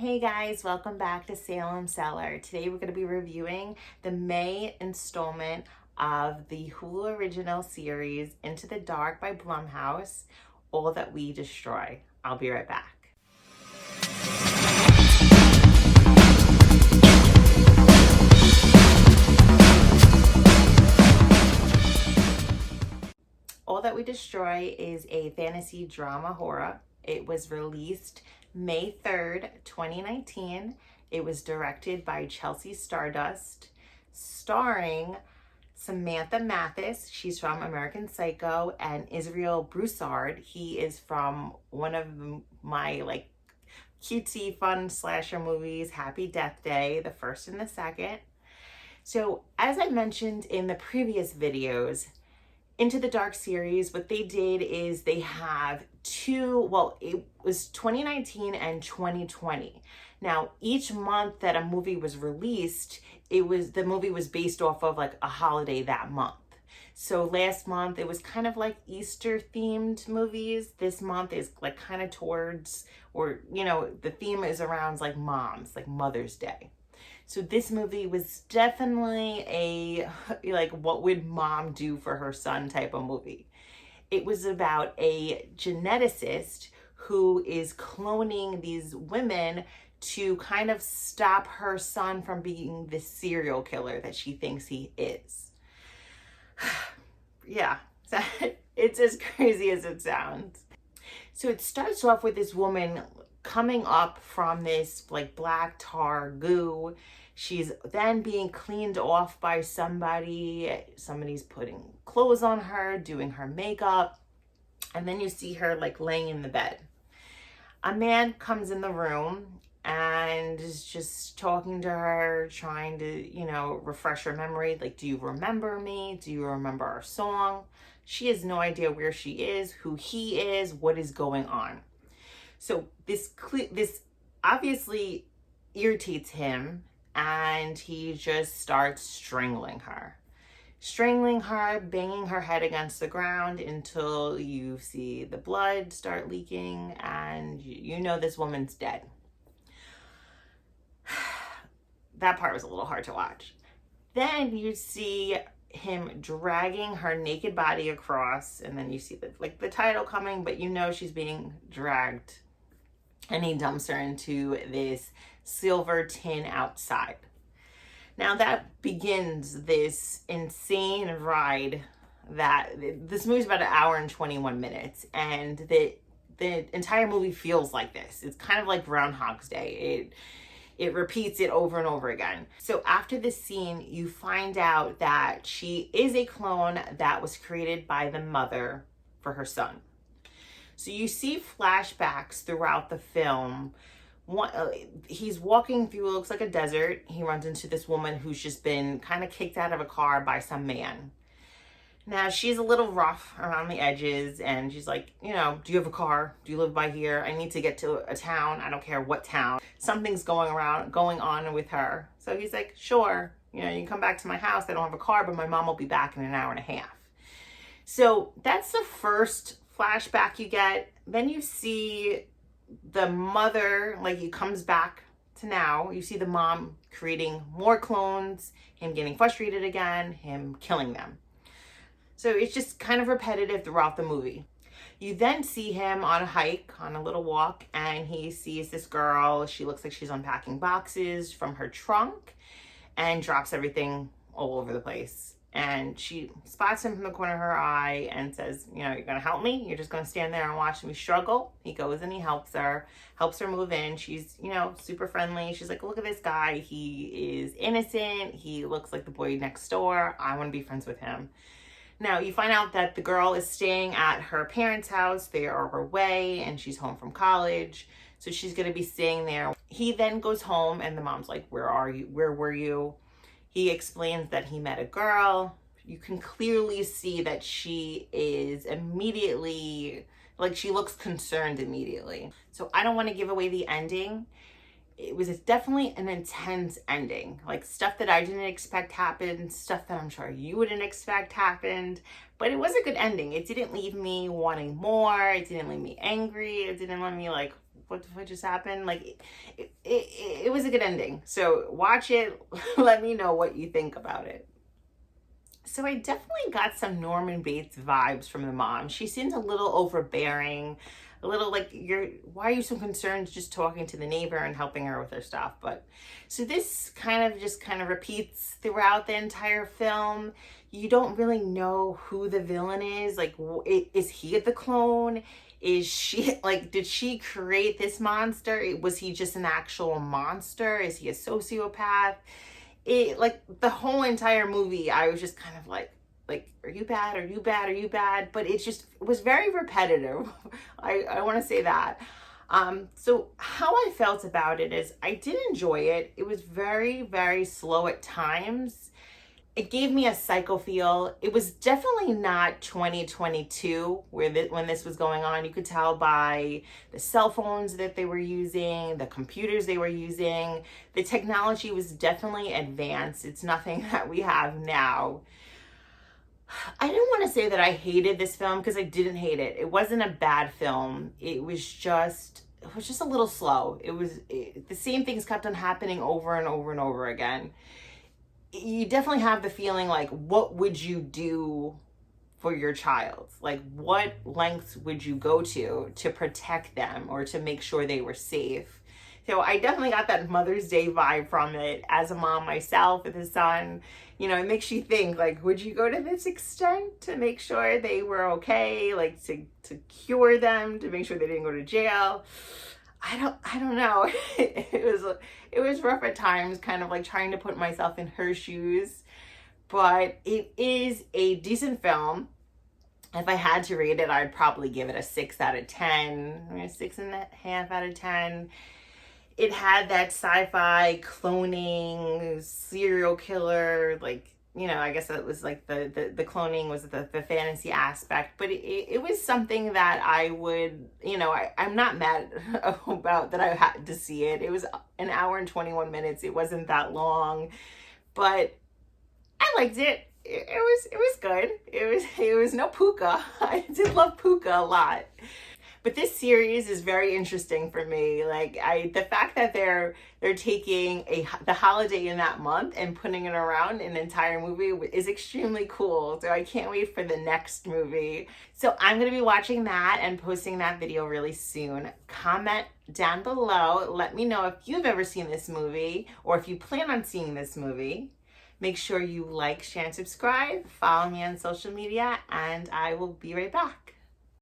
Hey guys, welcome back to Salem, Cellar. Today we're going to be reviewing the May installment of the Hulu original series Into the Dark by Blumhouse, All That We Destroy. I'll be right back. All That We Destroy is a fantasy drama horror. It was released May 3rd, 2019. It was directed by Chelsea Stardust, starring Samantha Mathis. She's from American Psycho, and Israel Broussard. He is from one of my cutesy fun slasher movies, Happy Death Day, the first and the second. So as I mentioned in the previous videos, Into the Dark series, what they did is they have it was 2019 and 2020. Now, each month that a movie was released, the movie was based off of like a holiday that month. So last month it was kind of like Easter themed movies. This month is like kind of towards, the theme is around like moms, like Mother's Day. So this movie was definitely a, what would mom do for her son type of movie. It was about a geneticist who is cloning these women to kind of stop her son from being the serial killer that she thinks he is. Yeah, it's as crazy as it sounds. So it starts off with this woman coming up from this like black tar goo. She's then being cleaned off by somebody. Somebody's putting clothes on her, doing her makeup. And then you see her like laying in the bed. A man comes in the room and is just talking to her, trying to, refresh her memory. Like, do you remember me? Do you remember our song? She has no idea where she is, who he is, what is going on. So this obviously irritates him, and he just starts strangling her, banging her head against the ground until you see the blood start leaking and you know this woman's dead. That part was a little hard to watch. Then you see him dragging her naked body across, and then you see the title coming, but she's being dragged, and he dumps her into this silver tin outside. Now that begins this insane ride that this movie's about 1 hour and 21 minutes, and the entire movie feels like this. It's kind of like Groundhog's Day. It repeats it over and over again. So after this scene, you find out that she is a clone that was created by the mother for her son. So you see flashbacks throughout the film. He's walking through what looks like a desert. He runs into this woman who's just been kind of kicked out of a car by some man. Now, she's a little rough around the edges, and she's like, do you have a car? Do you live by here? I need to get to a town. I don't care what town. Something's going on with her. So he's like, sure, you can come back to my house. I don't have a car, but my mom will be back in 1 hour and a half. So that's the first flashback you get. Then you see the mother, he comes back to now. You see the mom creating more clones, him getting frustrated again, him killing them. So it's just kind of repetitive throughout the movie. You then see him on a hike, on a little walk, and he sees this girl. She looks like she's unpacking boxes from her trunk and drops everything all over the place. And she spots him from the corner of her eye and says, you're going to help me? You're just going to stand there and watch me struggle? He goes and he helps her move in. She's, super friendly. She's like, look at this guy. He is innocent. He looks like the boy next door. I want to be friends with him. Now, you find out that the girl is staying at her parents' house. They are away, and she's home from college. So she's going to be staying there. He then goes home, and the mom's like, where are you? Where were you? He explains that he met a girl. You can clearly see that she is immediately, she looks concerned immediately. So I don't want to give away the ending. It's definitely an intense ending. Stuff that I didn't expect happened, stuff that I'm sure you wouldn't expect happened. But it was a good ending. It didn't leave me wanting more. It didn't leave me angry. It didn't leave me what just happened? Like, it was a good ending. So watch it. Let me know what you think about it. So I definitely got some Norman Bates vibes from the mom. She seems a little overbearing, a little like, why are you so concerned just talking to the neighbor and helping her with her stuff? But so this kind of repeats throughout the entire film. You don't really know who the villain is. Like, is he the clone? Is she, like, did she create this monster? Was he just an actual monster? Is he a sociopath? Like, the whole entire movie, I was just kind of like, are you bad? Are you bad? Are you bad? But it was very repetitive. I want to say that. So how I felt about it is I did enjoy it. It was very, very slow at times. It gave me a psycho feel. It was definitely not 2022 when this was going on. You could tell by the cell phones that they were using, the computers they were using. The technology was definitely advanced. It's nothing that we have now. I don't want to say that I hated this film, because I didn't hate it. It wasn't a bad film. It was just a little slow. The same things kept on happening over and over and over again. You definitely have the feeling like, what would you do for your child? Like, what lengths would you go to protect them or to make sure they were safe? So I definitely got that Mother's Day vibe from it. As a mom myself with a son, it makes you think, like, would you go to this extent to make sure they were okay? Like, to cure them, to make sure they didn't go to jail? I don't know. It was rough at times, kind of like trying to put myself in her shoes, but it is a decent film. If I had to rate it, I'd probably give it a 6 out of 10, 6.5 out of 10. It had that sci-fi cloning, serial killer, like, I guess it was like the cloning was the fantasy aspect, but it was something that I would, I'm not mad about that I had to see it. It was an hour and 21 minutes. It wasn't that long, but I liked it. It was good. It was no Puka. I did love Puka a lot. But this series is very interesting for me. Like, the fact that they're taking the holiday in that month and putting it around an entire movie is extremely cool. So I can't wait for the next movie. So I'm going to be watching that and posting that video really soon. Comment down below. Let me know if you've ever seen this movie or if you plan on seeing this movie. Make sure you like, share, and subscribe. Follow me on social media, and I will be right back.